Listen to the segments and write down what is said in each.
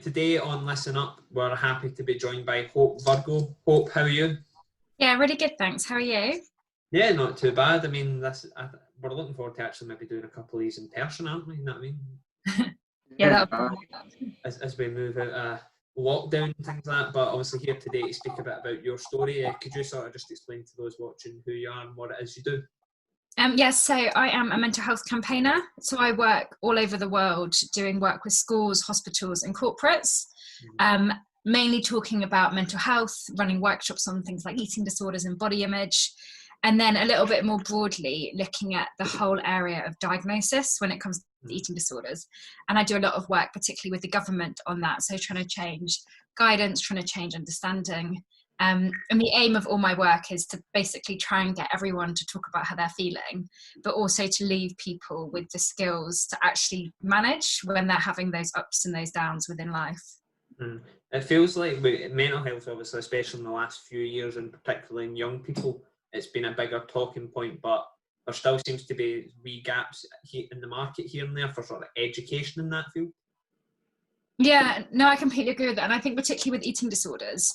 Today on Listen Up, we're happy to be joined by Hope Virgo. Hope, how are you? Yeah, really good, thanks. How are you? Yeah, not too bad. I mean, we're looking forward to actually maybe doing a couple of these in person, aren't we? You know what I mean? Yeah, as we move out of lockdown and things like that. But obviously here today to speak a bit about your story. Could you sort of just explain to those watching who you are and what it is you do? Yes, so I am a mental health campaigner. So I work all over the world doing work with schools, hospitals and corporates, mainly talking about mental health, running workshops on things like eating disorders and body image, and then a little bit more broadly looking at the whole area of diagnosis when it comes to eating disorders. And I do a lot of work, particularly with the government on that. So trying to change guidance, trying to change understanding. And the aim of all my work is to basically try and get everyone to talk about how they're feeling, but also to leave people with the skills to actually manage when they're having those ups and those downs within life. It feels like with mental health, obviously, especially in the last few years, and particularly in young people, it's been a bigger talking point, but there still seems to be wee gaps in the market here and there for sort of education in that field. Yeah, no, I completely agree with that. And I think particularly with eating disorders,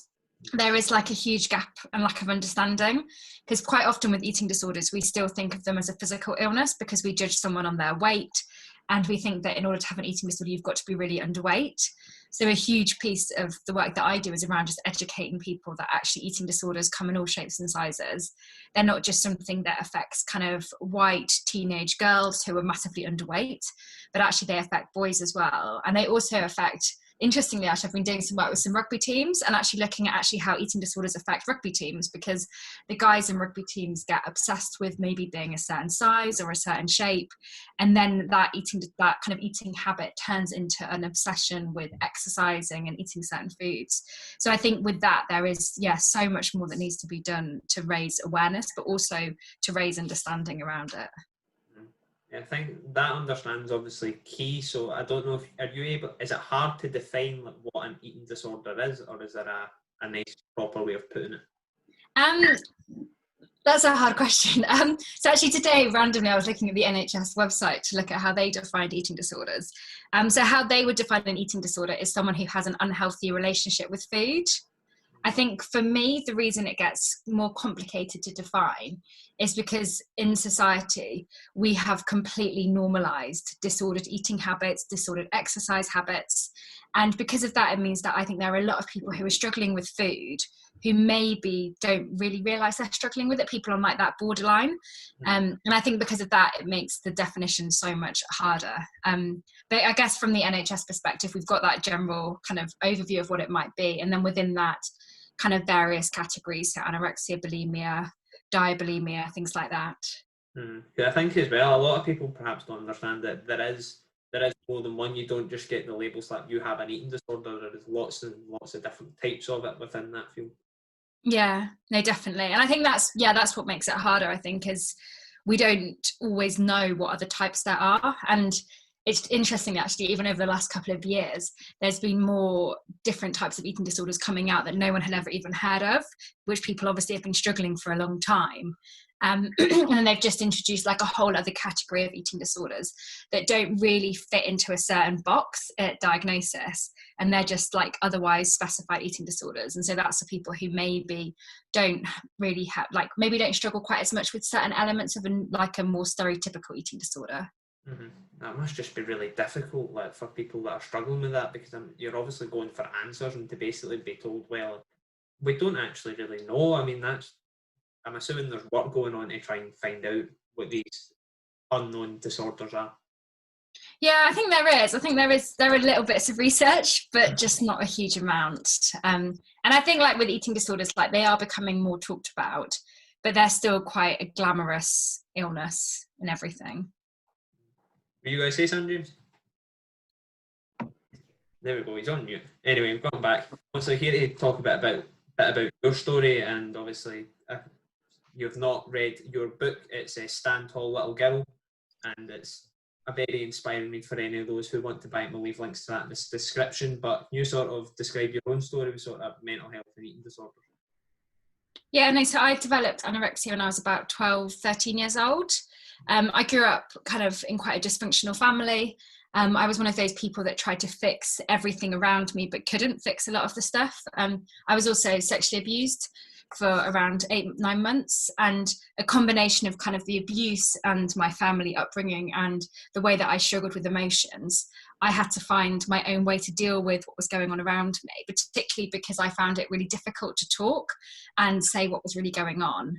there is like a huge gap and lack of understanding, because quite often with eating disorders, we still think of them as a physical illness because we judge someone on their weight. And we think that in order to have an eating disorder, you've got to be really underweight. So a huge piece of the work that I do is around just educating people that actually eating disorders come in all shapes and sizes. They're not just something that affects kind of white teenage girls who are massively underweight, but actually they affect boys as well. And they also affect, interestingly, actually, I've been doing some work with some rugby teams and actually looking at actually how eating disorders affect rugby teams, because the guys in rugby teams get obsessed with maybe being a certain size or a certain shape. And then that kind of eating habit turns into an obsession with exercising and eating certain foods. So I think with that, there is, so much more that needs to be done to raise awareness, but also to raise understanding around it. I think that understanding's obviously key. So I don't know is it hard to define like what an eating disorder is, or is there a nice proper way of putting it? That's a hard question. So actually today, randomly, I was looking at the NHS website to look at how they defined eating disorders. So how they would define an eating disorder is someone who has an unhealthy relationship with food. I think for me, the reason it gets more complicated to define is because in society, we have completely normalized disordered eating habits, disordered exercise habits. And because of that, it means that I think there are a lot of people who are struggling with food who maybe don't really realize they're struggling with it, people on like that borderline. And I think because of that, it makes the definition so much harder. But I guess from the NHS perspective, we've got that general kind of overview of what it might be. And then within that, kind of various categories, so anorexia, bulimia, diabulimia, things like that. I think as well, a lot of people perhaps don't understand that there is more than one. You don't just get the labels like you have an eating disorder. There is lots and lots of different types of it within that field. Yeah, no, definitely. And I think that's what makes it harder, I think, is we don't always know what other types there are. And it's interesting, actually, even over the last couple of years, there's been more different types of eating disorders coming out that no one had ever even heard of, which people obviously have been struggling for a long time. And then they've just introduced like a whole other category of eating disorders that don't really fit into a certain box at diagnosis. And they're just like otherwise specified eating disorders. And so that's for people who maybe don't really have, like maybe don't struggle quite as much with certain elements of a more stereotypical eating disorder. That must just be really difficult, like for people that are struggling with that, because you're obviously going for answers and to basically be told, well, we don't actually really know. I mean, I'm assuming there's work going on to try and find out what these unknown disorders are. Yeah, I think there is. There are little bits of research, but just not a huge amount. And I think like with eating disorders, like they are becoming more talked about, but they're still quite a glamorous illness and everything. Were you guys say something, James? There we go, he's on mute. Anyway, we've gone back. So here to talk a bit about your story, and obviously you've not read your book. It's Stand Tall Little Girl, and it's a very inspiring read for any of those who want to buy it. We'll leave links to that in the description, but can you sort of describe your own story with sort of mental health and eating disorders? Yeah, no, so I developed anorexia when I was about 12, 13 years old. I grew up kind of in quite a dysfunctional family. I was one of those people that tried to fix everything around me but couldn't fix a lot of the stuff. I was also sexually abused for around 8-9 months, and a combination of kind of the abuse and my family upbringing and the way that I struggled with emotions, I had to find my own way to deal with what was going on around me, particularly because I found it really difficult to talk and say what was really going on.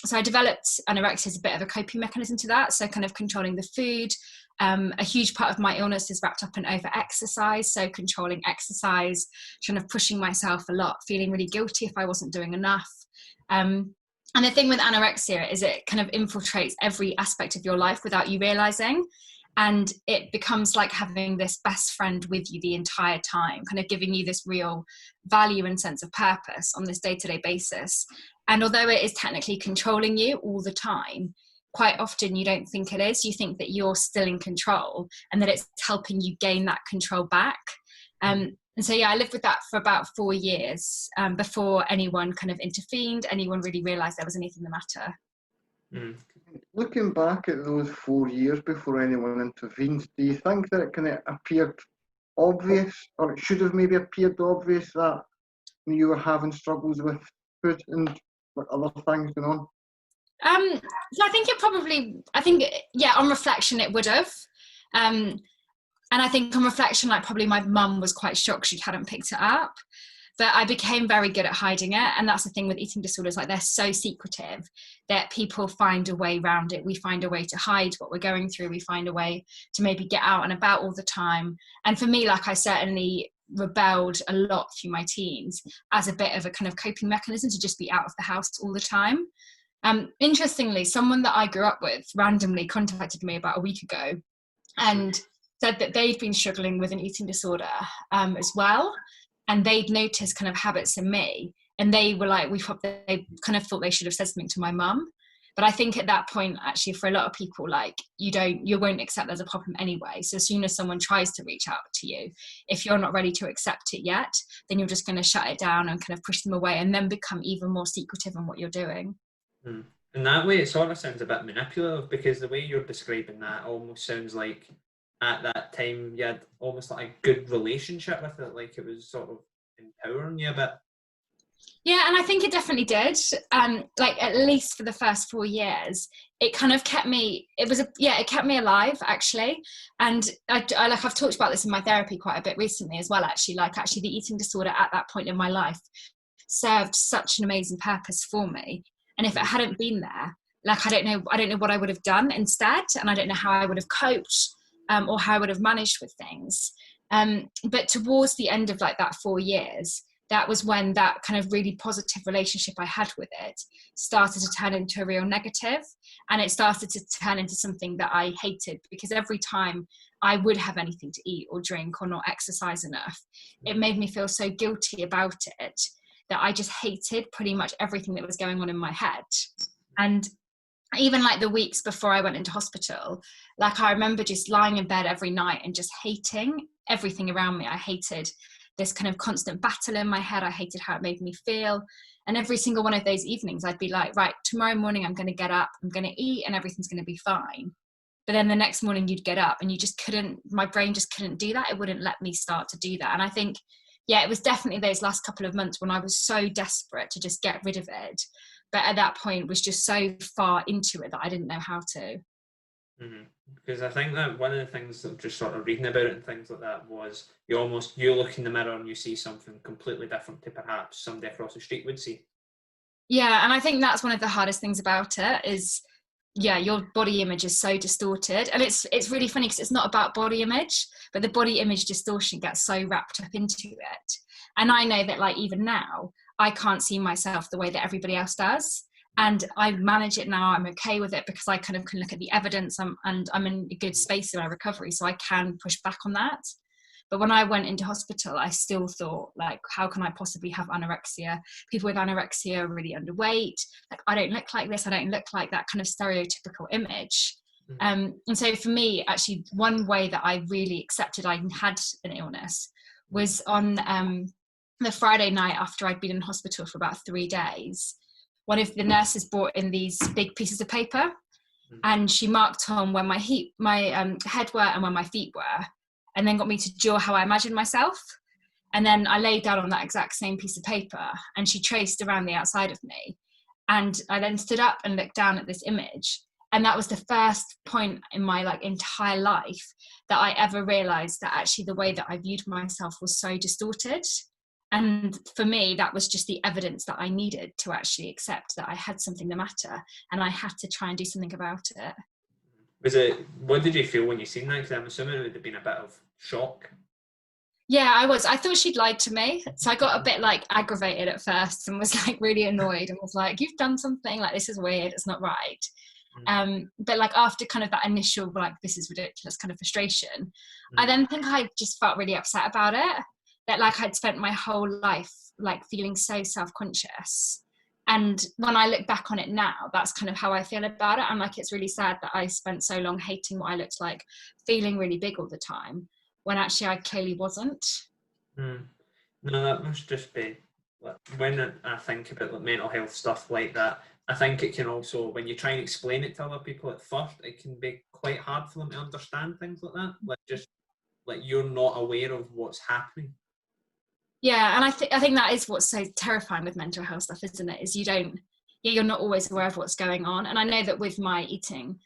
So I developed anorexia as a bit of a coping mechanism to that. So kind of controlling the food. A huge part of my illness is wrapped up in over exercise. So controlling exercise, kind of pushing myself a lot, feeling really guilty if I wasn't doing enough. And the thing with anorexia is it kind of infiltrates every aspect of your life without you realizing. And it becomes like having this best friend with you the entire time, kind of giving you this real value and sense of purpose on this day-to-day basis. And although it is technically controlling you all the time, quite often you don't think it is. You think that you're still in control and that it's helping you gain that control back. And so, yeah, I lived with that for about 4 years before anyone kind of intervened, anyone really realised there was anything the matter. Looking back at those 4 years before anyone intervened, do you think that it kind of appeared obvious, or it should have maybe appeared obvious, that you were having struggles with food and other things going on? So I think, yeah, on reflection, it would have. And I think on reflection, like probably my mum was quite shocked she hadn't picked it up. But I became very good at hiding it. And that's the thing with eating disorders, like they're so secretive that people find a way around it. We find a way to hide what we're going through. We find a way to maybe get out and about all the time. And for me, like I certainly rebelled a lot through my teens as a bit of a kind of coping mechanism to just be out of the house all the time. Interestingly, someone that I grew up with randomly contacted me about a week ago and said that they'd been struggling with an eating disorder as well. And they'd noticed kind of habits in me, and they were like, they kind of thought they should have said something to my mum. But I think at that point, actually, for a lot of people, like you won't accept there's a problem anyway. So as soon as someone tries to reach out to you, if you're not ready to accept it yet, then you're just going to shut it down and kind of push them away, and then become even more secretive in what you're doing. In that way, it sort of sounds a bit manipulative, because the way you're describing that almost sounds like at that time you had almost like a good relationship with it, like it was sort of empowering you a bit. Yeah, and I think it definitely did. Like at least for the first 4 years, it kind of kept me. It kept me alive actually. And I like I've talked about this in my therapy quite a bit recently as well. Actually, the eating disorder at that point in my life served such an amazing purpose for me. And if it hadn't been there, like I don't know what I would have done instead, and I don't know how I would have coped or how I would have managed with things. But towards the end of like that 4 years, that was when that kind of really positive relationship I had with it started to turn into a real negative, and it started to turn into something that I hated, because every time I would have anything to eat or drink or not exercise enough, it made me feel so guilty about it that I just hated pretty much everything that was going on in my head. And even like the weeks before I went into hospital, like I remember just lying in bed every night and just hating everything around me. I hated this kind of constant battle in my head. I hated how it made me feel. And every single one of those evenings, I'd be like, right, tomorrow morning I'm going to get up, I'm going to eat, and everything's going to be fine. But then the next morning you'd get up and you just couldn't, my brain just couldn't do that. It wouldn't let me start to do that. And I think, yeah, it was definitely those last couple of months when I was so desperate to just get rid of it. But at that point was just so far into it that I didn't know how to. Because I think that one of the things that just sort of reading about it and things like that was you look in the mirror and you see something completely different to perhaps somebody across the street would see. Yeah, and I think that's one of the hardest things about it is, yeah, your body image is so distorted. And it's really funny because it's not about body image, but the body image distortion gets so wrapped up into it. And I know that like even now, I can't see myself the way that everybody else does. And I manage it now. I'm okay with it because I kind of can look at the evidence and I'm in a good space in my recovery, so I can push back on that. But when I went into hospital, I still thought, like, how can I possibly have anorexia? People with anorexia are really underweight. Like, I don't look like this. I don't look like that kind of stereotypical image. And so for me, actually, one way that I really accepted I had an illness was on the Friday night after I'd been in hospital for about 3 days. One of the nurses brought in these big pieces of paper, and she marked on where my head were and where my feet were, and then got me to draw how I imagined myself. And then I laid down on that exact same piece of paper, and she traced around the outside of me. And I then stood up and looked down at this image. And that was the first point in my like entire life that I ever realized that actually the way that I viewed myself was so distorted. And for me, that was just the evidence that I needed to actually accept that I had something the matter, and I had to try and do something about it. What did you feel when you seen that? Because I'm assuming it would have been a bit of shock. Yeah, I thought she'd lied to me. So I got a bit like aggravated at first and was like really annoyed and was like, you've done something, like this is weird, it's not right. But like after kind of that initial like this is ridiculous kind of frustration, I then think I just felt really upset about it, that like I'd spent my whole life like feeling so self-conscious, and when I look back on it now, that's kind of how I feel about it. I'm like, it's really sad that I spent so long hating what I looked like, feeling really big all the time, when actually I clearly wasn't. No, that must just be like, when I think about like mental health stuff like that, I think it can also, when you try and explain it to other people at first, it can be quite hard for them to understand things like that. Like just like you're not aware of what's happening. Yeah, and I think that is what's so terrifying with mental health stuff, isn't it? Is you're not always aware of what's going on. And I know that with my eating,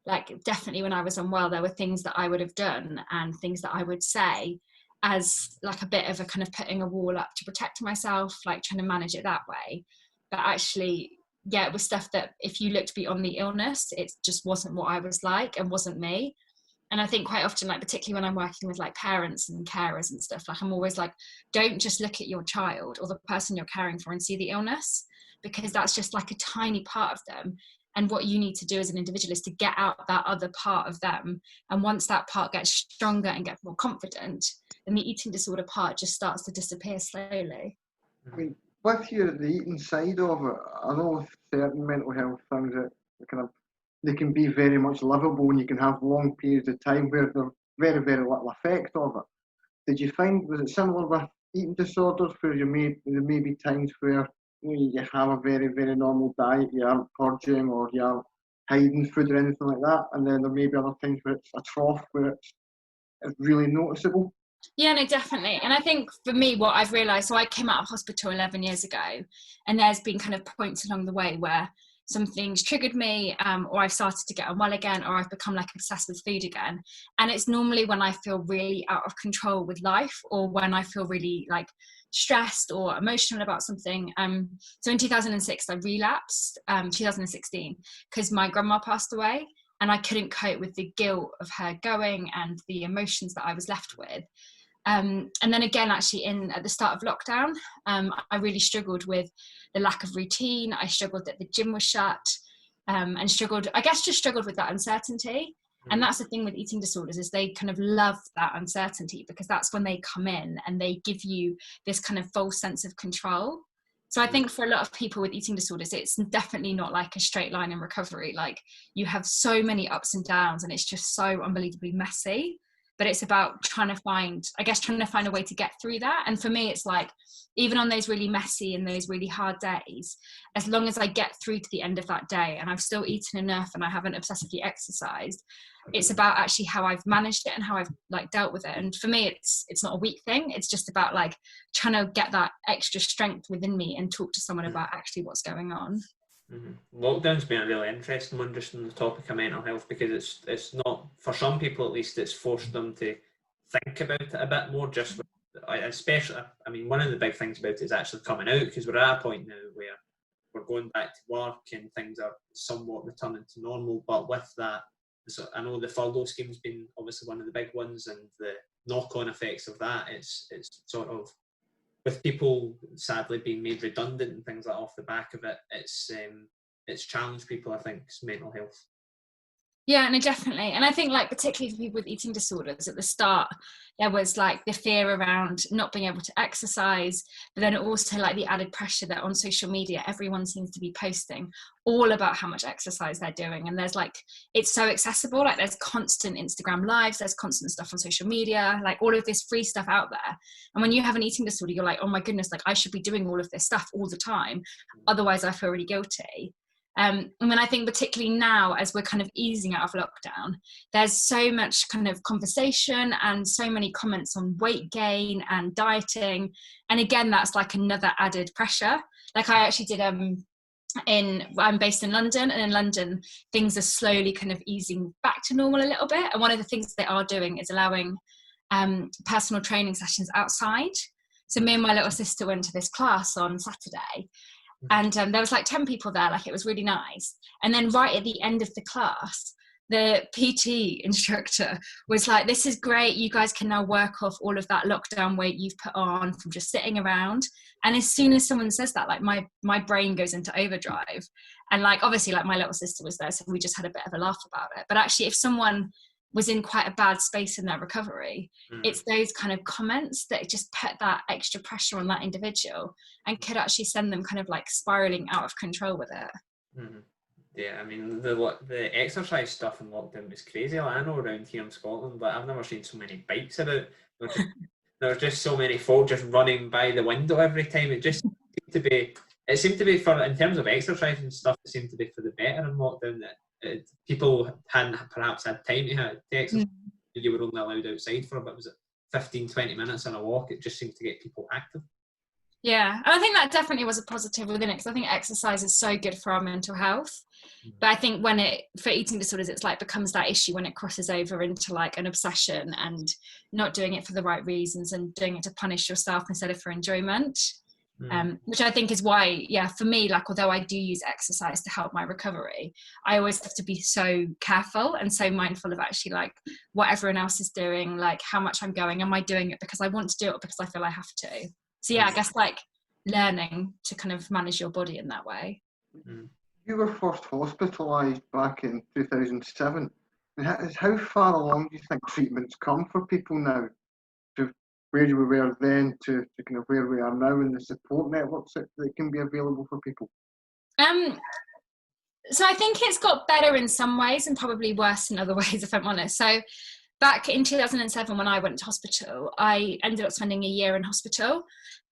like definitely when I was unwell, there were things that I would have done and things that I would say as like a bit of a kind of putting a wall up to protect myself, like trying to manage it that way. But actually, yeah, it was stuff that if you looked beyond the illness, it just wasn't what I was like and wasn't me. And I think quite often, like particularly when I'm working with like parents and carers and stuff, like I'm always like, don't just look at your child or the person you're caring for and see the illness, because that's just like a tiny part of them. And what you need to do as an individual is to get out that other part of them. And once that part gets stronger and gets more confident, then the eating disorder part just starts to disappear slowly. I mean, with you the eating side of it, I know certain mental health things that they can be very much livable, and you can have long periods of time where there's very, very little effect of it. Did you find, was it similar with eating disorders, where there may be times where you have a very, very normal diet, you aren't purging or you aren't hiding food or anything like that, and then there may be other times where it's a trough where it's really noticeable? Yeah, no, definitely. And I think for me, what I've realised, so I came out of hospital 11 years ago, and there's been kind of points along the way where some things triggered me, or I've started to get unwell again, or I've become like obsessed with food again. And it's normally when I feel really out of control with life, or when I feel really like stressed or emotional about something. So in 2006, I relapsed, 2016, because my grandma passed away, and I couldn't cope with the guilt of her going and the emotions that I was left with. And then again, actually, at the start of lockdown, I really struggled with the lack of routine. I struggled that the gym was shut, and struggled with that uncertainty. And that's the thing with eating disorders, is they kind of love that uncertainty, because that's when they come in and they give you this kind of false sense of control. So I think for a lot of people with eating disorders, it's definitely not like a straight line in recovery. Like you have so many ups and downs, and it's just so unbelievably messy. But it's about trying to find a way to get through that. And for me, it's like, even on those really messy and those really hard days, as long as I get through to the end of that day and I've still eaten enough and I haven't obsessively exercised, it's about actually how I've managed it and how I've like dealt with it. And for me, it's not a weak thing. It's just about like trying to get that extra strength within me and talk to someone about actually what's going on. Lockdown's been a really interesting one, just on the topic of mental health, because it's not, for some people at least, it's forced them to think about it a bit more. Just especially, I mean, one of the big things about it is actually coming out, because we're at a point now where we're going back to work and things are somewhat returning to normal. But with that, so I know the furlough scheme's been obviously one of the big ones, and the knock-on effects of that, it's sort of, with people sadly being made redundant and things like off the back of it, it's challenged people, I think, mental health. Yeah, no, definitely. And I think like particularly for people with eating disorders, at the start there was like the fear around not being able to exercise, but then also like the added pressure that on social media everyone seems to be posting all about how much exercise they're doing. And there's like, it's so accessible, like there's constant Instagram lives, there's constant stuff on social media, like all of this free stuff out there. And when you have an eating disorder, you're like, oh my goodness, like I should be doing all of this stuff all the time, otherwise I feel really guilty. And then I think particularly now, as we're kind of easing out of lockdown, there's so much kind of conversation and so many comments on weight gain and dieting. And again, that's like another added pressure. Like I actually did, I'm based in London, and in London, things are slowly kind of easing back to normal a little bit. And one of the things they are doing is allowing personal training sessions outside. So me and my little sister went to this class on Saturday, and there was like 10 people there, like it was really nice. And then right at the end of the class, the PT instructor was like, this is great, you guys can now work off all of that lockdown weight you've put on from just sitting around. And as soon as someone says that, like my brain goes into overdrive. And like obviously like my little sister was there, so we just had a bit of a laugh about it. But actually, if someone was in quite a bad space in their recovery, it's those kind of comments that just put that extra pressure on that individual and could actually send them kind of like spiraling out of control with it. Yeah, I mean, the exercise stuff in lockdown was crazy. Like, I know around here in Scotland, but I've never seen so many bikes about. There were just so many folk just running by the window every time. It just seemed to be. It seemed to be for, in terms of exercise and stuff, it seemed to be for the better in lockdown. That people hadn't perhaps had time to exercise. You were only allowed outside for about, was it 15, 20 minutes on a walk? It just seemed to get people active. Yeah, and I think that definitely was a positive within it, because I think exercise is so good for our mental health. But I think when for eating disorders, it's like becomes that issue when it crosses over into like an obsession and not doing it for the right reasons and doing it to punish yourself instead of for enjoyment. Which I think is why, for me, like, although I do use exercise to help my recovery, I always have to be so careful and so mindful of actually like what everyone else is doing, like how much I'm going, am I doing it because I want to do it or because I feel I have to? So I guess like learning to kind of manage your body in that way. You were first hospitalised back in 2007. How far along do you think treatment's come for people now? To where we were then to kind of where we are now, and the support networks that can be available for people? So I think it's got better in some ways and probably worse in other ways, if I'm honest. So back in 2007, when I went to hospital, I ended up spending a year in hospital,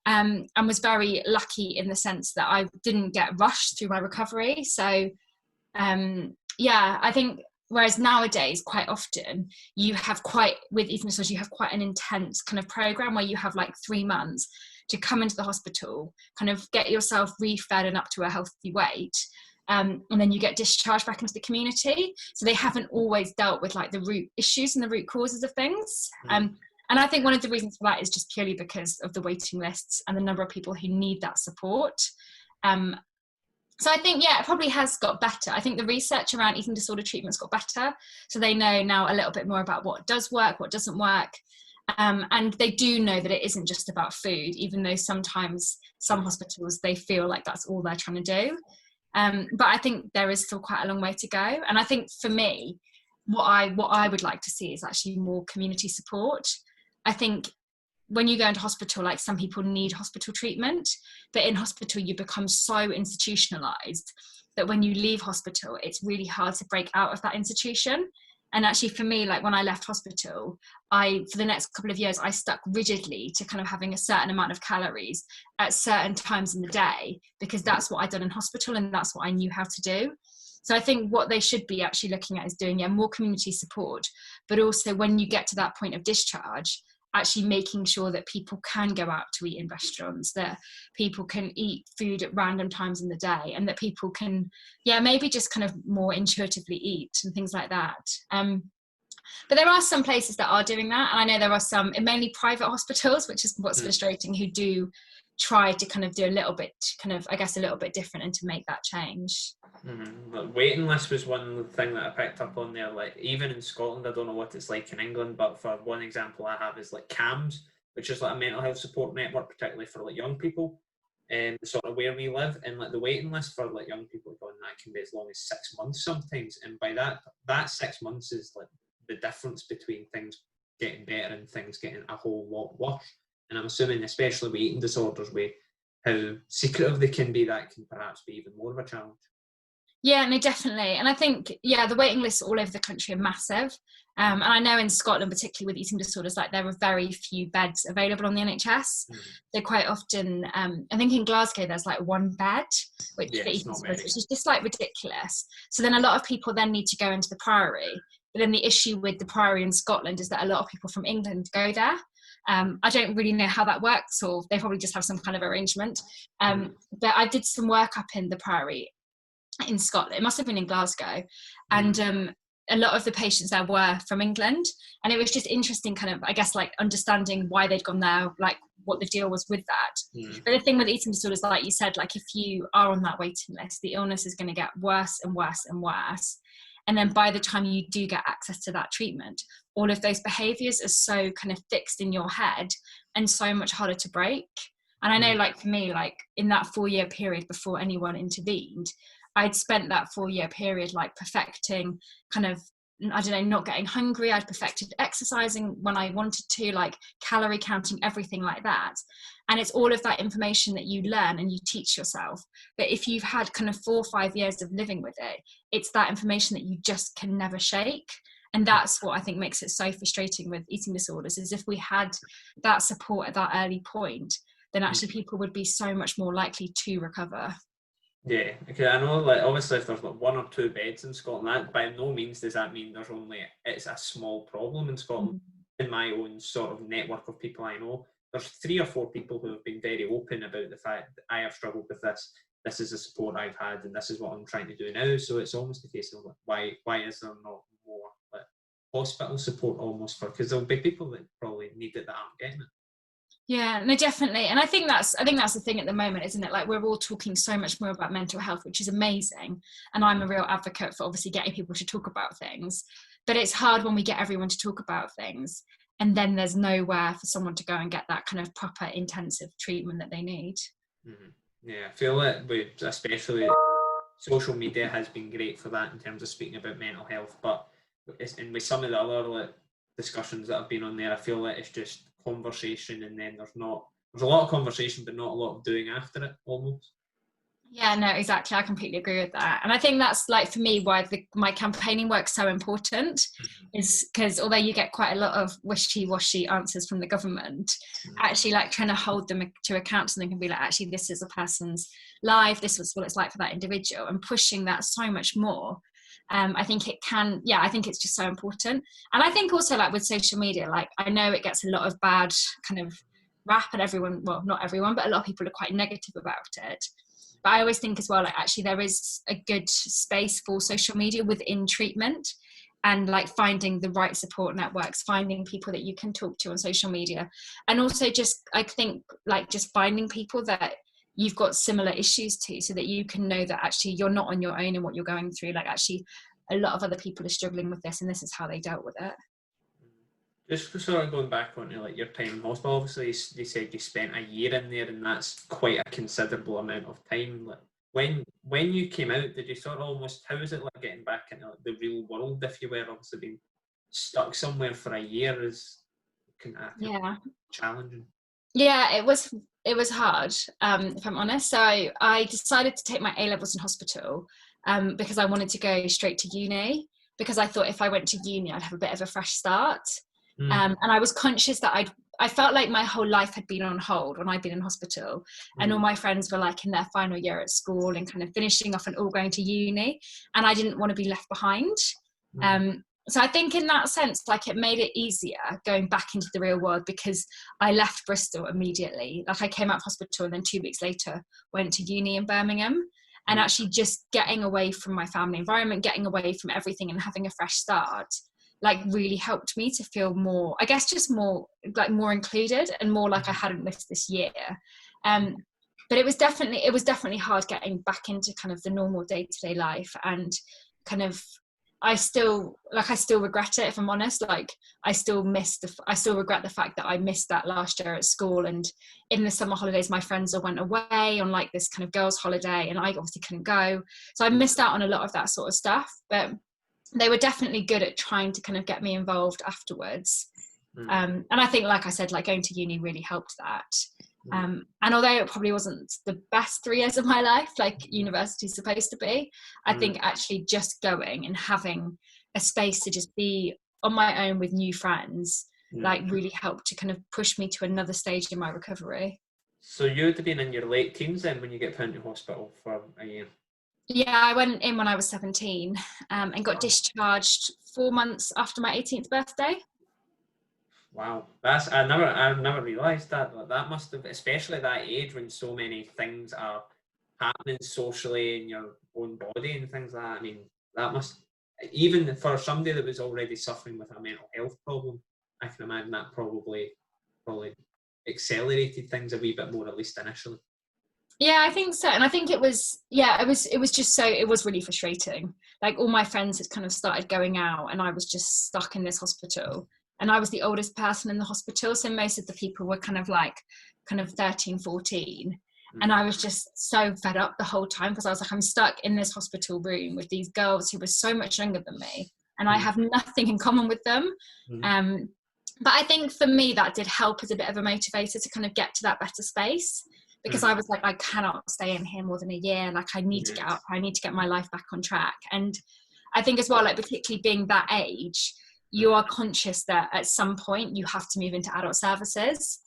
and was very lucky in the sense that I didn't get rushed through my recovery. So I think whereas nowadays quite often with eating disorders, you have quite an intense kind of program where you have like 3 months to come into the hospital, kind of get yourself refed and up to a healthy weight. And then you get discharged back into the community. So they haven't always dealt with like the root issues and the root causes of things. And I think one of the reasons for that is just purely because of the waiting lists and the number of people who need that support. So I think, it probably has got better. I think the research around eating disorder treatment's got better. So they know now a little bit more about what does work, what doesn't work. And they do know that it isn't just about food, even though sometimes some hospitals, they feel like that's all they're trying to do. But I think there is still quite a long way to go. And I think for me, what I would like to see is actually more community support. I think when you go into hospital, like some people need hospital treatment, but in hospital you become so institutionalized that when you leave hospital, it's really hard to break out of that institution. And actually for me, like when I left hospital, for the next couple of years, I stuck rigidly to kind of having a certain amount of calories at certain times in the day, because that's what I'd done in hospital and that's what I knew how to do. So I think what they should be actually looking at is doing more community support, but also when you get to that point of discharge, actually making sure that people can go out to eat in restaurants, that people can eat food at random times in the day, and that people can, maybe just kind of more intuitively eat and things like that. But there are some places that are doing that. And I know there are some, mainly private hospitals, which is what's frustrating, who do try to kind of do a little bit different and to make that change. But waiting list was one thing that I picked up on there. Like even in Scotland, I don't know what it's like in England, but for one example I have is like CAMS, which is like a mental health support network, particularly for like young people, and sort of where we live. And like the waiting list for like young people going, that can be as long as 6 months sometimes. And by that 6 months is like the difference between things getting better and things getting a whole lot worse. And I'm assuming, especially with eating disorders, with how secretive they can be, that can perhaps be even more of a challenge. Yeah, no, definitely. And I think, yeah, the waiting lists all over the country are massive. And I know in Scotland, particularly with eating disorders, like there are very few beds available on the NHS. They're quite often, I think in Glasgow, there's like one bed, which, Yeah, for it's eating not disorders, many. which is just like ridiculous. So then a lot of people then need to go into the Priory. But then the issue with the Priory in Scotland is that a lot of people from England go there. I don't really know how that works, or they probably just have some kind of arrangement. But I did some work up in the Priory in Scotland. It must have been in Glasgow, and a lot of the patients there were from England, and it was just interesting, kind of, I guess, like understanding why they'd gone there, like what the deal was with that. But the thing with eating disorders, like you said, like if you are on that waiting list, the illness is going to get worse and worse and worse. And then by the time you do get access to that treatment, all of those behaviors are so kind of fixed in your head and so much harder to break. And I know, like for me, like in that 4-year period before anyone intervened, I'd spent that 4-year period like perfecting kind of, I don't know, not getting hungry. I'd perfected exercising when I wanted to, like calorie counting, everything like that. And it's all of that information that you learn and you teach yourself. But if you've had kind of 4 or 5 years of living with it, it's that information that you just can never shake. And that's what I think makes it so frustrating with eating disorders, is if we had that support at that early point, then actually people would be so much more likely to recover. Yeah, okay, I know, like, obviously if there's like 1 or 2 beds in Scotland, that by no means does that mean it's a small problem in Scotland. In my own sort of network of people I know, there's 3 or 4 people who have been very open about the fact that I have struggled with this is the support I've had, and this is what I'm trying to do now. So it's almost a case of like, why is there not more like hospital support almost for, because there'll be people that probably need it that aren't getting it. Yeah, no, definitely. And I think that's the thing at the moment, isn't it? Like we're all talking so much more about mental health, which is amazing. And I'm a real advocate for obviously getting people to talk about things. But it's hard when we get everyone to talk about things and then there's nowhere for someone to go and get that kind of proper intensive treatment that they need. Yeah, I feel that especially social media has been great for that in terms of speaking about mental health. But and with some of the other like discussions that have been on there, I feel like it's just conversation, and then there's a lot of conversation but not a lot of doing after it almost. Yeah, no, exactly. I completely agree with that. And I think that's like for me why my campaigning work's so important, is because although you get quite a lot of wishy-washy answers from the government, actually like trying to hold them to account, so they can be like, actually this is a person's life, this was what it's like for that individual, and pushing that so much more. I think I think it's just so important. And I think also like with social media, like I know it gets a lot of bad kind of rap, and everyone, well, not everyone, but a lot of people are quite negative about it. But I always think as well, like actually there is a good space for social media within treatment, and like finding the right support networks, finding people that you can talk to on social media. And also just, I think like just finding people that you've got similar issues to, so that you can know that actually you're not on your own in what you're going through. Like actually a lot of other people are struggling with this, and this is how they dealt with it. Just sort of going back onto like your time in hospital, obviously you said you spent a year in there, and that's quite a considerable amount of time. Like when you came out, did you sort of almost, how was it like getting back into like, the real world, if you were obviously being stuck somewhere for a year is kind of challenging? Yeah, it was hard, if I'm honest. So I decided to take my A-levels in hospital because I wanted to go straight to uni, because I thought if I went to uni I'd have a bit of a fresh start. And I was conscious that I felt like my whole life had been on hold when I'd been in hospital, and all my friends were like in their final year at school and kind of finishing off and all going to uni, and I didn't want to be left behind. So I think in that sense, like it made it easier going back into the real world, because I left Bristol immediately. Like I came out of hospital and then 2 weeks later went to uni in Birmingham, and actually just getting away from my family environment, getting away from everything and having a fresh start, like really helped me to feel more, I guess, just more like more included and more like I hadn't missed this year. But it was definitely hard getting back into kind of the normal day-to-day life, and kind of I still regret it, if I'm honest. Like I still regret the fact that I missed that last year at school, and in the summer holidays my friends all went away on like this kind of girls' holiday, and I obviously couldn't go, so I missed out on a lot of that sort of stuff. But they were definitely good at trying to kind of get me involved afterwards. And I think, like I said, like going to uni really helped that. And although it probably wasn't the best 3 years of my life, like university's supposed to be, I think actually just going and having a space to just be on my own with new friends, like really helped to kind of push me to another stage in my recovery. So you would have been in your late teens then when you get put into hospital for a year? Yeah, I went in when I was 17 and got discharged 4 months after my 18th birthday. Wow, I never realised that. That must have, especially at that age when so many things are happening socially in your own body and things like that. I mean, that must, even for somebody that was already suffering with a mental health problem, I can imagine that probably accelerated things a wee bit more, at least initially. Yeah, I think so. And I think it was just so, it was really frustrating. Like all my friends had kind of started going out and I was just stuck in this hospital. And I was the oldest person in the hospital. So most of the people were kind of 13, 14. And I was just so fed up the whole time because I was like, I'm stuck in this hospital room with these girls who were so much younger than me. And I have nothing in common with them. But I think for me, that did help as a bit of a motivator to kind of get to that better space. Because I was like, I cannot stay in here more than a year. Like, I need to get out. I need to get my life back on track. And I think as well, like, particularly being that age, you are conscious that at some point you have to move into adult services.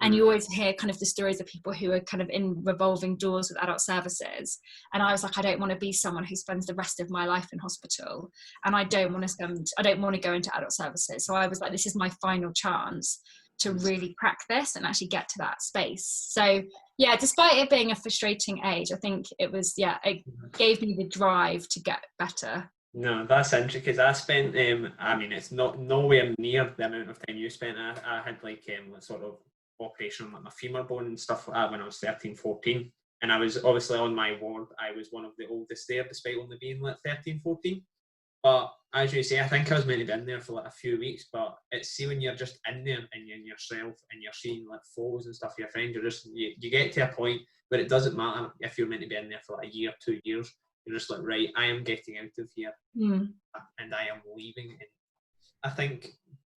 And you always hear kind of the stories of people who are kind of in revolving doors with adult services. And I was like, I don't want to be someone who spends the rest of my life in hospital. And I don't want to go into adult services. So I was like, this is my final chance to really crack this and actually get to that space. So yeah, despite it being a frustrating age, I think it was, it gave me the drive to get better. No, that's interesting because I spent, I mean, it's not nowhere near the amount of time you spent. I had sort of operation on my femur bone and stuff like that when I was 13, 14. And I was obviously on my ward. I was one of the oldest there, despite only being 13, 14. But as you say, I think I was meant to be in there for a few weeks, but it's when you're just in there and you're in yourself and you're seeing photos and stuff of your friends, you get to a point where it doesn't matter if you're meant to be in there for a year, 2 years. You're just like, right, I am getting out of here and I am leaving. And I think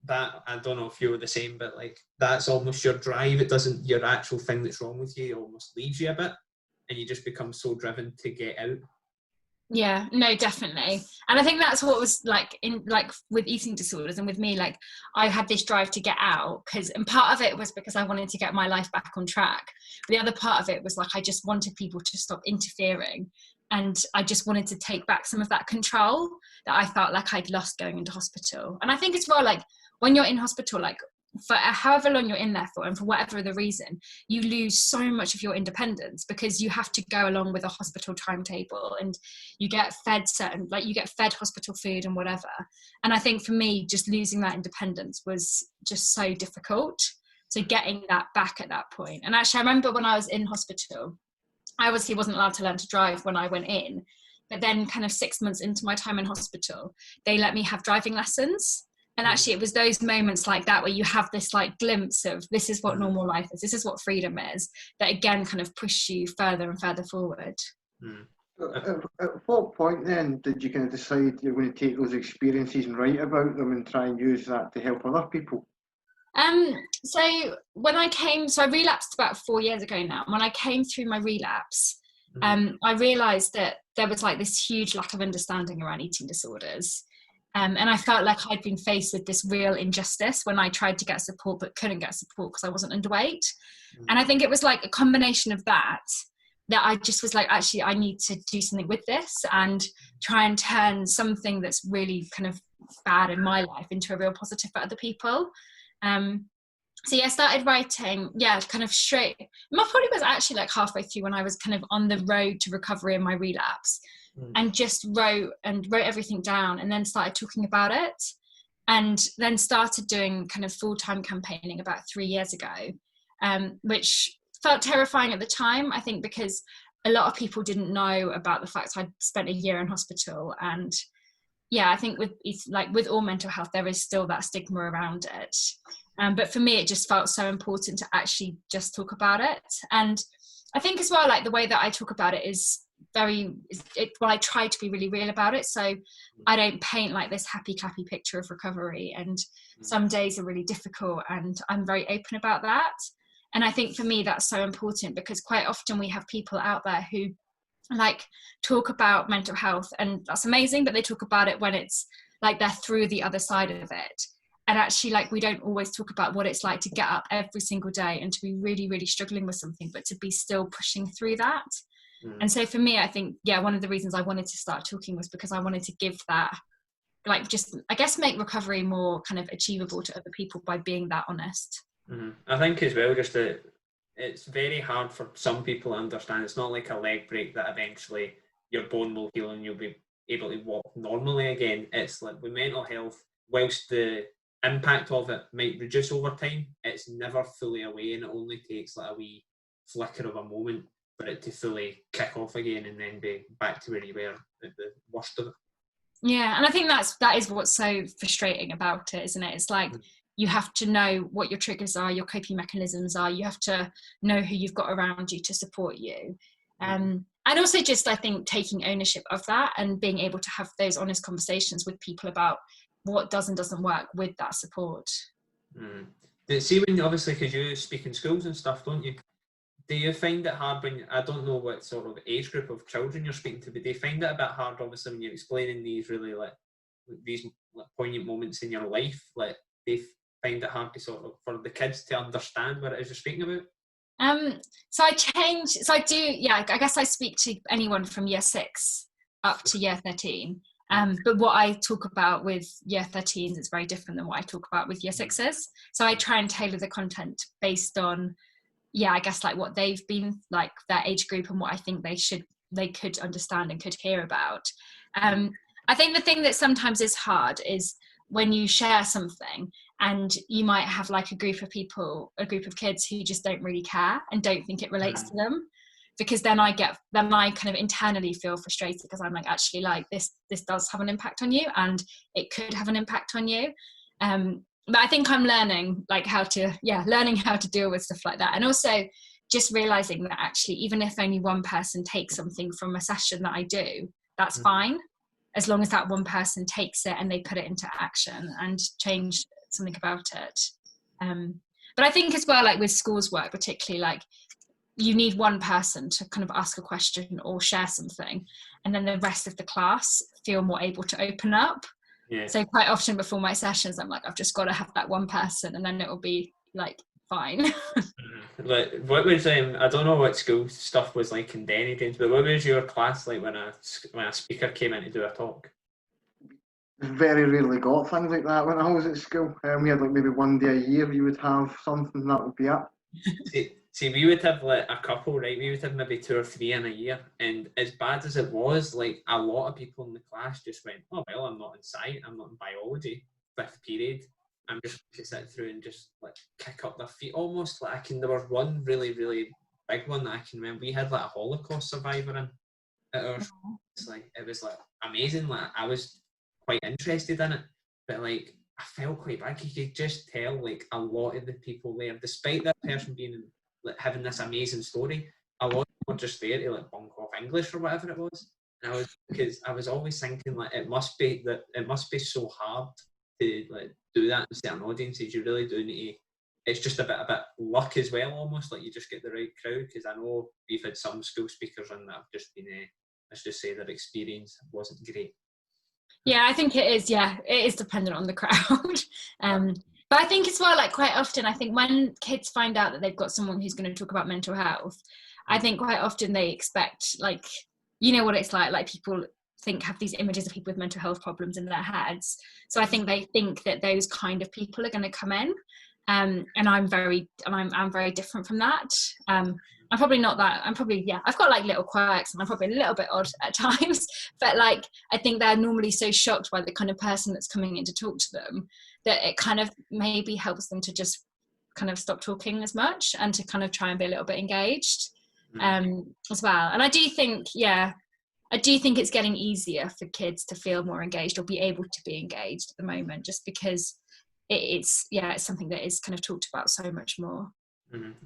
that, I don't know if you were the same, but that's almost your drive. It doesn't, your actual thing that's wrong with you almost leaves you a bit and you just become so driven to get out. Yeah, no, definitely. And I think that's what was with eating disorders and with me, I had this drive to get out and part of it was because I wanted to get my life back on track. But the other part of it was I just wanted people to stop interfering. And I just wanted to take back some of that control that I felt like I'd lost going into hospital. And I think as well, when you're in hospital, for however long you're in there for and for whatever the reason, you lose so much of your independence because you have to go along with a hospital timetable and you get fed hospital food and whatever. And I think for me, just losing that independence was just so difficult. So getting that back at that point. And actually I remember when I was in hospital, I obviously wasn't allowed to learn to drive when I went in, but then kind of 6 months into my time in hospital, they let me have driving lessons. And actually it was those moments like that where you have this glimpse of this is what normal life is, this is what freedom is, that again kind of push you further and further forward. At what point then did you kind of decide you're going to take those experiences and write about them and try and use that to help other people? So when I relapsed about 4 years ago now. When I came through my relapse, I realised that there was this huge lack of understanding around eating disorders. And I felt like I'd been faced with this real injustice when I tried to get support but couldn't get support because I wasn't underweight. And I think it was a combination of that I just was actually, I need to do something with this and try and turn something that's really kind of bad in my life into a real positive for other people. So I started writing, kind of straight. My probably was actually halfway through when I was kind of on the road to recovery in my relapse. And just wrote everything down and then started talking about it and then started doing kind of full-time campaigning about 3 years ago, which felt terrifying at the time, I think, because a lot of people didn't know about the fact I'd spent a year in hospital. And I think with all mental health, there is still that stigma around it. But for me, it just felt so important to actually just talk about it. And I think as well, the way that I talk about it is I try to be really real about it. So I don't paint this happy clappy picture of recovery, and some days are really difficult and I'm very open about that. And I think for me, that's so important, because quite often we have people out there who like talk about mental health, and that's amazing, but they talk about it when it's like they're through the other side of it. And actually, like, we don't always talk about what it's like to get up every single day and to be really, really struggling with something, but to be still pushing through that. And so for me, I think, yeah, one of the reasons I wanted to start talking was because I wanted to give that, like, just, I guess, make recovery more kind of achievable to other people by being that honest. I think as well, just that it's very hard for some people to understand. It's not like a leg break that eventually your bone will heal and you'll be able to walk normally again. It's like with mental health, whilst the impact of it might reduce over time, it's never fully away, and it only takes like a wee flicker of a moment for it to fully kick off again and then be back to where you were at the worst of it. Yeah, and I think that is what's so frustrating about it, isn't it? It's like you have to know what your triggers are, your coping mechanisms are. You have to know who you've got around you to support you. And also just, I think, taking ownership of that and being able to have those honest conversations with people about what does and doesn't work with that support. See, when obviously, because you speak in schools and stuff, don't you? Do you find it hard when, I don't know what sort of age group of children you're speaking to, but do you find it a bit hard, obviously, when you're explaining these really these poignant moments in your life? Like, do you find it hard to sort of, for the kids to understand what it is you're speaking about? So I do, yeah, I guess I speak to anyone from year 6 up to year 13. But what I talk about with year 13s is very different than what I talk about with year 6s. So I try and tailor the content based on, yeah, I guess, like what they've been, like their age group, and what I think they could understand and could hear about. I think the thing that sometimes is hard is when you share something and you might have like a group of kids who just don't really care and don't think it relates to them, because then I kind of internally feel frustrated, because I'm like, actually, like this does have an impact on you, and it could have an impact on you. But I think I'm learning how to deal with stuff like that. And also just realizing that actually, even if only one person takes something from a session that I do, that's fine, as long as that one person takes it and they put it into action and change something about it. But I think as well, like with schools work particularly, like you need one person to kind of ask a question or share something, and then the rest of the class feel more able to open up. Yeah. So quite often before my sessions, I'm like, I've just got to have that one person, and then it'll be like fine. Like, what was I don't know what school stuff was like in Denny, James, but what was your class like when a speaker came in to do a talk? Very rarely got things like that when I was at school. We had like maybe one day a year you would have something, that would be it. See, we would have like a couple, right? We would have maybe 2 or 3 in a year, and as bad as it was, like a lot of people in the class just went, "Oh well, I'm not in science, I'm not in biology, 5th period. I'm just going to sit through and just like kick up their feet." Almost like there was one really, really big one that I can remember. We had like a Holocaust survivor in at our school. It was like amazing. Like I was quite interested in it, but like I felt quite bad. You could just tell like a lot of the people there, despite that person being like having this amazing story, a lot of them were just there to like bunk off English or whatever it was. And I was always thinking like it must be so hard to like do that in certain audiences. You really do need to. It's just a bit luck as well, almost like you just get the right crowd. Because I know we've had some school speakers on that have just been, let's just say, their experience wasn't great. Yeah, I think it is. Yeah, it is dependent on the crowd. But I think as well, like quite often, I think when kids find out that they've got someone who's going to talk about mental health, I think quite often they expect, like, you know what it's like people have these images of people with mental health problems in their heads. So I think they think that those kind of people are going to come in. And I'm very different from that. I'm probably not that. I've got like little quirks, and I'm probably a little bit odd at times, but like I think they're normally so shocked by the kind of person that's coming in to talk to them that it kind of maybe helps them to just kind of stop talking as much and to kind of try and be a little bit engaged as well. And I do think it's getting easier for kids to feel more engaged or be able to be engaged at the moment, just because it's something that is kind of talked about so much more.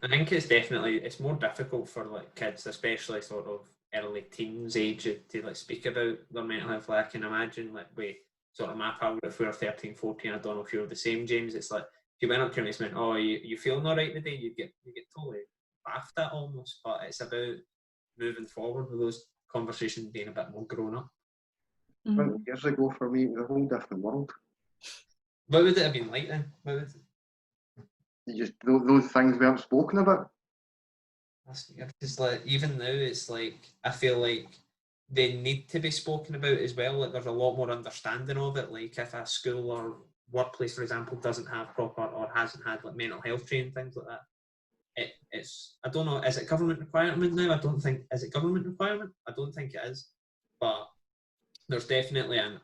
I think it's more difficult for like kids, especially sort of early teens age, to like speak about their mental health. Like I can imagine like sort of my pal, if we were 13, 14, I don't know if you're the same, James, it's like you went up to him and went, "Oh, you feeling all right today?" You get totally laughed at almost. But it's about moving forward with those conversations being a bit more grown up. 20 years ago for me, it was a whole different world. What would it have been like then? Those things weren't spoken about. That's weird. Because like even now, it's like I feel like they need to be spoken about as well. Like there's a lot more understanding of it. Like if a school or workplace, for example, doesn't have proper or hasn't had like mental health training, things like that. It's I don't know. Is it government requirement now? I don't think. Is it government requirement? I don't think it is. But there's definitely an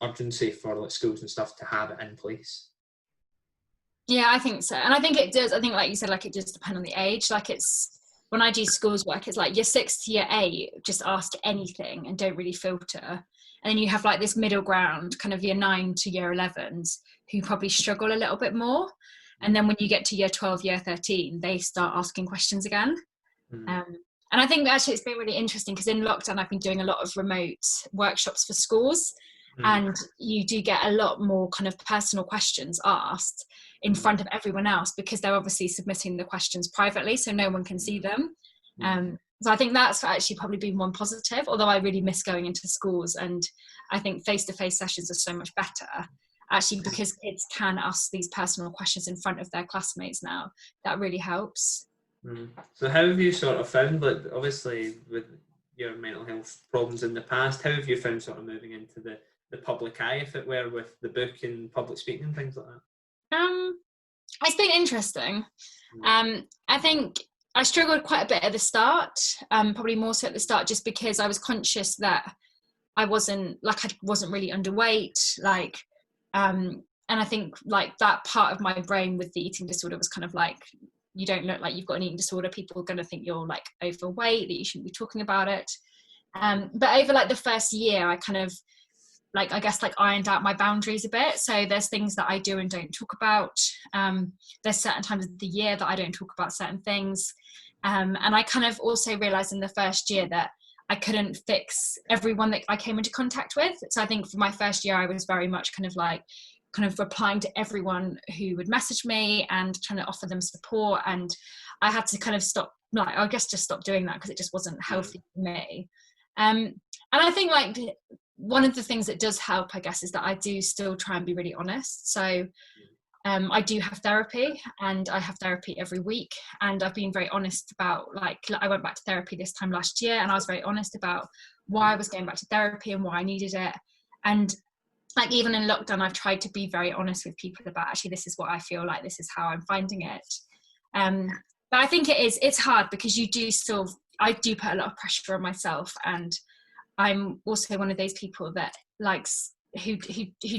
urgency for like schools and stuff to have it in place. Yeah, I think so. And I think it does. I think, like you said, like it does depend on the age. Like it's, when I do schools work, it's like year 6 to year 8, just ask anything and don't really filter. And then you have like this middle ground, kind of year 9 to year 11s, who probably struggle a little bit more. And then when you get to year 12, year 13, they start asking questions again. And I think actually it's been really interesting because in lockdown, I've been doing a lot of remote workshops for schools. And you do get a lot more kind of personal questions asked in front of everyone else because they're obviously submitting the questions privately, so no one can see them. So I think that's actually probably been one positive, although I really miss going into schools, and I think face-to-face sessions are so much better actually because kids can ask these personal questions in front of their classmates now. That really helps. So how have you sort of found, like obviously with your mental health problems in the past, how have you found sort of moving into the public eye, if it were, with the book and public speaking and things like that? It's been interesting. I think I struggled quite a bit at the start, probably more so at the start, just because I was conscious that I wasn't really underweight, and I think like that part of my brain with the eating disorder was kind of like, you don't look like you've got an eating disorder, people are going to think you're like overweight, that you shouldn't be talking about it. But over like the first year, I kind of like, I guess like ironed out my boundaries a bit. So there's things that I do and don't talk about. There's certain times of the year that I don't talk about certain things. And I kind of also realized in the first year that I couldn't fix everyone that I came into contact with. So I think for my first year, I was very much kind of replying to everyone who would message me and trying to offer them support. And I had to kind of stop doing that because it just wasn't healthy for me. And I think like one of the things that does help, I guess, is that I do still try and be really honest. So I do have therapy, and I have therapy every week, and I've been very honest about, like I went back to therapy this time last year, and I was very honest about why I was going back to therapy and why I needed it. And like even in lockdown, I've tried to be very honest with people about, actually, this is what I feel like, this is how I'm finding it. But I think it's hard because I do put a lot of pressure on myself, and I'm also one of those people that likes who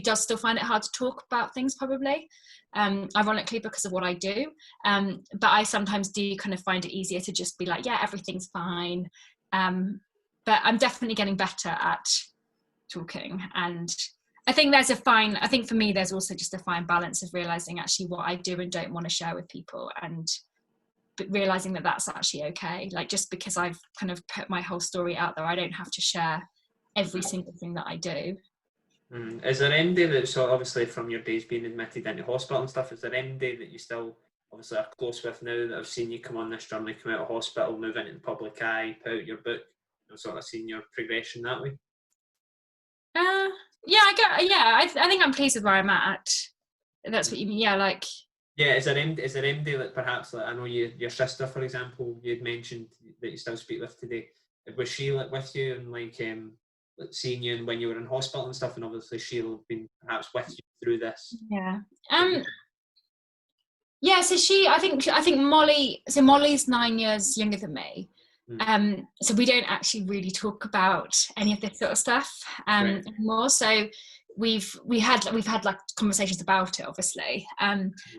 does still find it hard to talk about things, probably, ironically, because of what I do. But I sometimes do kind of find it easier to just be like, yeah, everything's fine. But I'm definitely getting better at talking. And I think I think for me, there's also just a fine balance of realizing actually what I do and don't want to share with people, and realizing that that's actually okay. Like, just because I've kind of put my whole story out there, I don't have to share every single thing that I do. Is there anybody that, so obviously from your days being admitted into hospital and stuff, is there anybody that you still obviously are close with now that have seen you come on this journey, come out of hospital, move into the public eye, put out your book, and sort of seen your progression that way? I think I'm pleased with where I'm at. That's what you mean. Yeah, like. Yeah, is there anybody that perhaps, like, I know your sister, for example, you'd mentioned that you still speak with today. Was she like with you and like seeing you when you were in hospital and stuff, and obviously she'll been perhaps with you through this? Yeah. Yeah. So I think Molly. So Molly's 9 years younger than me. So we don't actually really talk about any of this sort of stuff anymore. So we've had like conversations about it, obviously,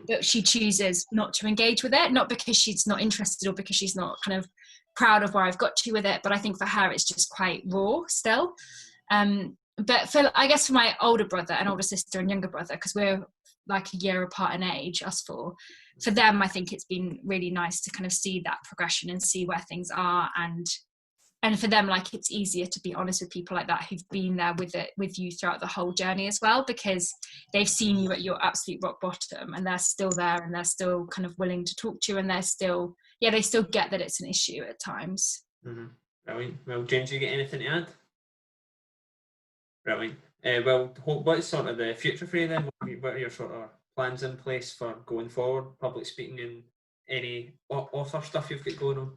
but she chooses not to engage with it, not because she's not interested or because she's not kind of proud of where I've got to with it, but I think for her it's just quite raw still. But I guess for my older brother and older sister and younger brother, because we're like a year apart in age, us four, for them I think it's been really nice to kind of see that progression and see where things are, and and for them, like, it's easier to be honest with people like that who've been there with you throughout the whole journey as well, because they've seen you at your absolute rock bottom, and they're still there, and they're still kind of willing to talk to you, and they still get that it's an issue at times. Mm-hmm. Brilliant. Well, James, you get anything to add? Brilliant. Well, what's sort of the future for you then? What are your sort of plans in place for going forward, public speaking, and any author stuff you've got going on?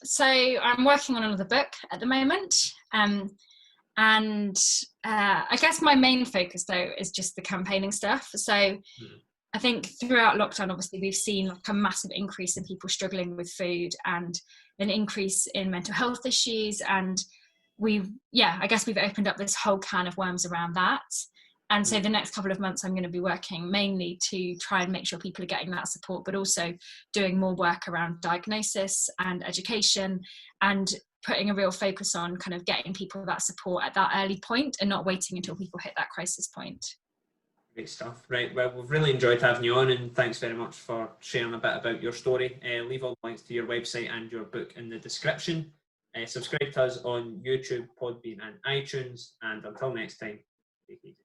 So I'm working on another book at the moment, and I guess my main focus though is just the campaigning stuff. So I think throughout lockdown, obviously we've seen like a massive increase in people struggling with food, and an increase in mental health issues, and I guess we've opened up this whole can of worms around that. And so the next couple of months, I'm going to be working mainly to try and make sure people are getting that support, but also doing more work around diagnosis and education, and putting a real focus on kind of getting people that support at that early point and not waiting until people hit that crisis point. Great stuff. Right, well, we've really enjoyed having you on, and thanks very much for sharing a bit about your story. Leave all the links to your website and your book in the description. Subscribe to us on YouTube, Podbean and iTunes, and until next time, take it easy.